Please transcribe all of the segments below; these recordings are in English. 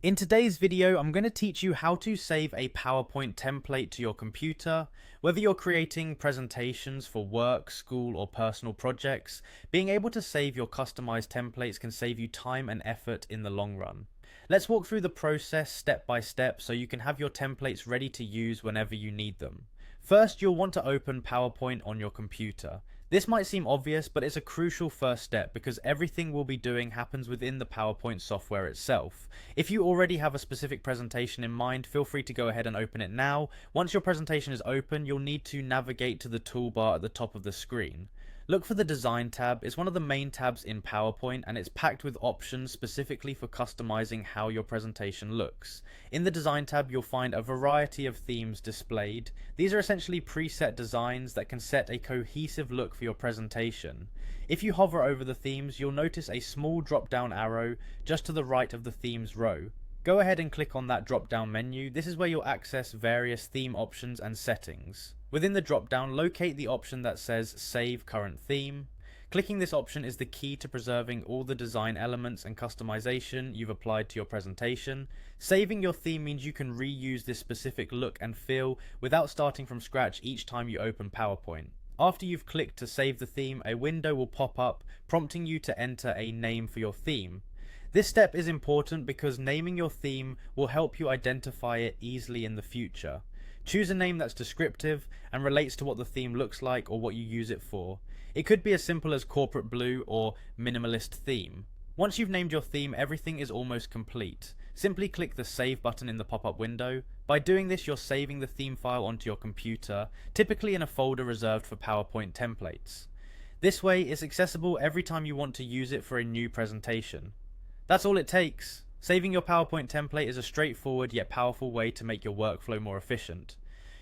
In today's video, I'm going to teach you how to save a PowerPoint template to your computer. Whether you're creating presentations for work, school, or personal projects, being able to save your customized templates can save you time and effort in the long run. Let's walk through the process step by step so you can have your templates ready to use whenever you need them. First, you'll want to open PowerPoint on your computer. This might seem obvious, but it's a crucial first step because everything we'll be doing happens within the PowerPoint software itself. If you already have a specific presentation in mind, feel free to go ahead and open it now. Once your presentation is open, you'll need to navigate to the toolbar at the top of the screen. Look for the Design tab. It's one of the main tabs in PowerPoint and it's packed with options specifically for customizing how your presentation looks. In the Design tab, you'll find a variety of themes displayed. These are essentially preset designs that can set a cohesive look for your presentation. If you hover over the themes, you'll notice a small drop-down arrow just to the right of the themes row. Go ahead and click on that drop-down menu. This is where you'll access various theme options and settings. Within the drop-down, locate the option that says Save Current Theme. Clicking this option is the key to preserving all the design elements and customization you've applied to your presentation. Saving your theme means you can reuse this specific look and feel without starting from scratch each time you open PowerPoint. After you've clicked to save the theme, a window will pop up prompting you to enter a name for your theme. This step is important because naming your theme will help you identify it easily in the future. Choose a name that's descriptive and relates to what the theme looks like or what you use it for. It could be as simple as corporate blue or minimalist theme. Once you've named your theme, everything is almost complete. Simply click the Save button in the pop-up window. By doing this, you're saving the theme file onto your computer, typically in a folder reserved for PowerPoint templates. This way, it's accessible every time you want to use it for a new presentation. That's all it takes. Saving your PowerPoint template is a straightforward yet powerful way to make your workflow more efficient.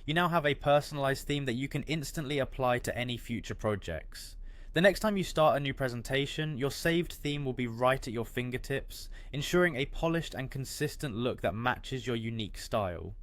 You now have a personalized theme that you can instantly apply to any future projects. The next time you start a new presentation, your saved theme will be right at your fingertips, ensuring a polished and consistent look that matches your unique style.